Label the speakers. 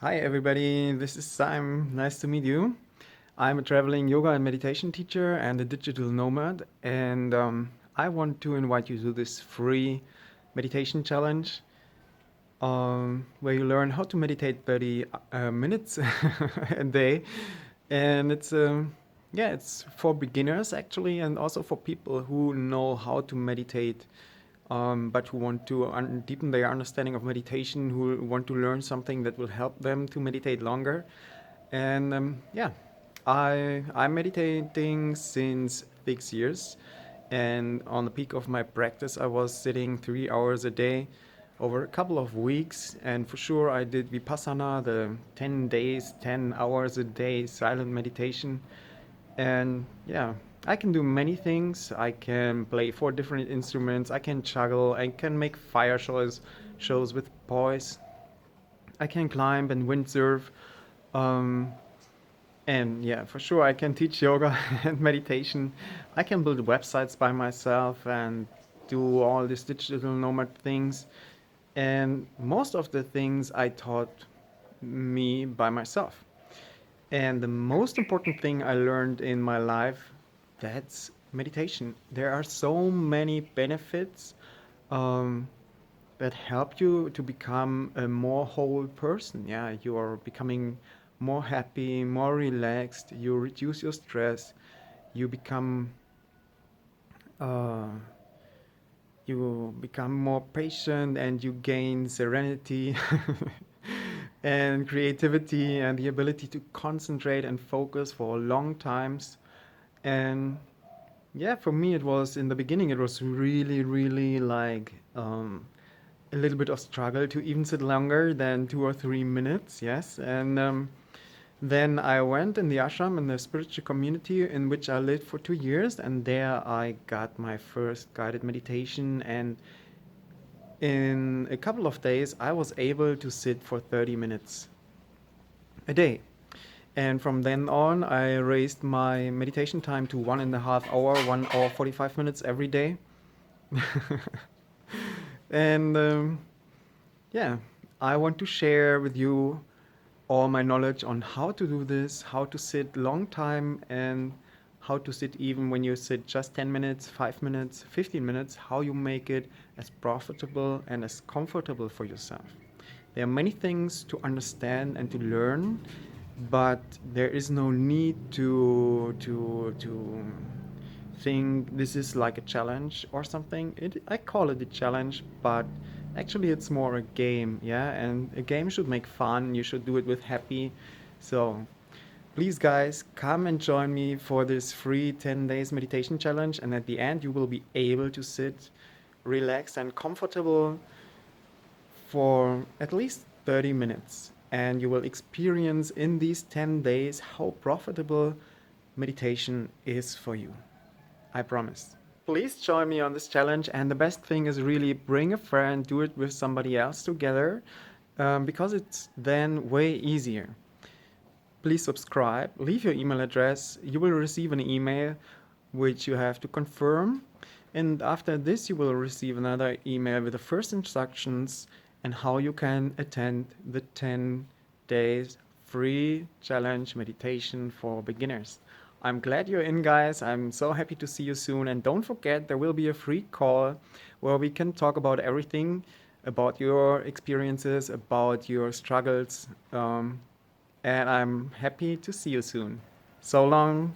Speaker 1: Hi everybody, this is Simon. Nice to meet you. I'm a traveling yoga and meditation teacher and a digital nomad, and I want to invite you to this free meditation challenge where you learn how to meditate 30 minutes a day. And it's for beginners actually, and also for people who know how to meditate but who want to deepen their understanding of meditation, who want to learn something that will help them to meditate longer. And I'm meditating since 6 years, and on the peak of my practice, I was sitting 3 hours a day over a couple of weeks. And for sure, I did Vipassana, the 10 days, 10 hours a day silent meditation. And yeah, I can do many things. I can play four different instruments. I can juggle. I can make fire shows with poise. I can climb and windsurf. Um, and yeah, for sure, I can teach yoga and meditation. I can build websites by myself and do all these digital nomad things. And most of the things I taught me by myself. And the most important thing I learned in my life, that's meditation. There are so many benefits um, that help you to become a more whole person. Yeah, you are becoming more happy, more relaxed. You reduce your stress. You become uh, you become more patient, and you gain serenity and creativity and the ability to concentrate and focus for long times. And yeah, for me, it was in the beginning, it was really like a little bit of struggle to even sit longer than 2 or 3 minutes. Yes. And then I went in the ashram, in the spiritual community in which I lived for 2 years, and there I got my first guided meditation. And in a couple of days, I was able to sit for 30 minutes a day. And from then on, I raised my meditation time to 1.5 hour, 1 hour 45 minutes every day. And yeah, I want to share with you all my knowledge on how to do this, how to sit long time, and how to sit even when you sit just 10 minutes, 5 minutes, 15 minutes, how you make it as profitable and as comfortable for yourself. There are many things to understand and to learn, but there is no need to think this is like a challenge or something. I call it a challenge, but actually it's more a game, yeah. And a game should make fun. You should do it with happy. So please, guys, come and join me for this free 10 days meditation challenge. And at the end, you will be able to sit relaxed and comfortable for at least 30 minutes. And you will experience in these 10 days how profitable meditation is for you. I promise. Please join me on this challenge. And the best thing is really bring a friend, do it with somebody else together, because it's then way easier. Please subscribe, leave your email address. You will receive an email which you have to confirm. And after this, you will receive another email with the first instructions and how you can attend the 10 days free challenge meditation for beginners. I'm glad you're in, guys. I'm so happy to see you soon. And don't forget, there will be a free call where we can talk about everything, about your experiences, about your struggles. And I'm happy to see you soon. So long.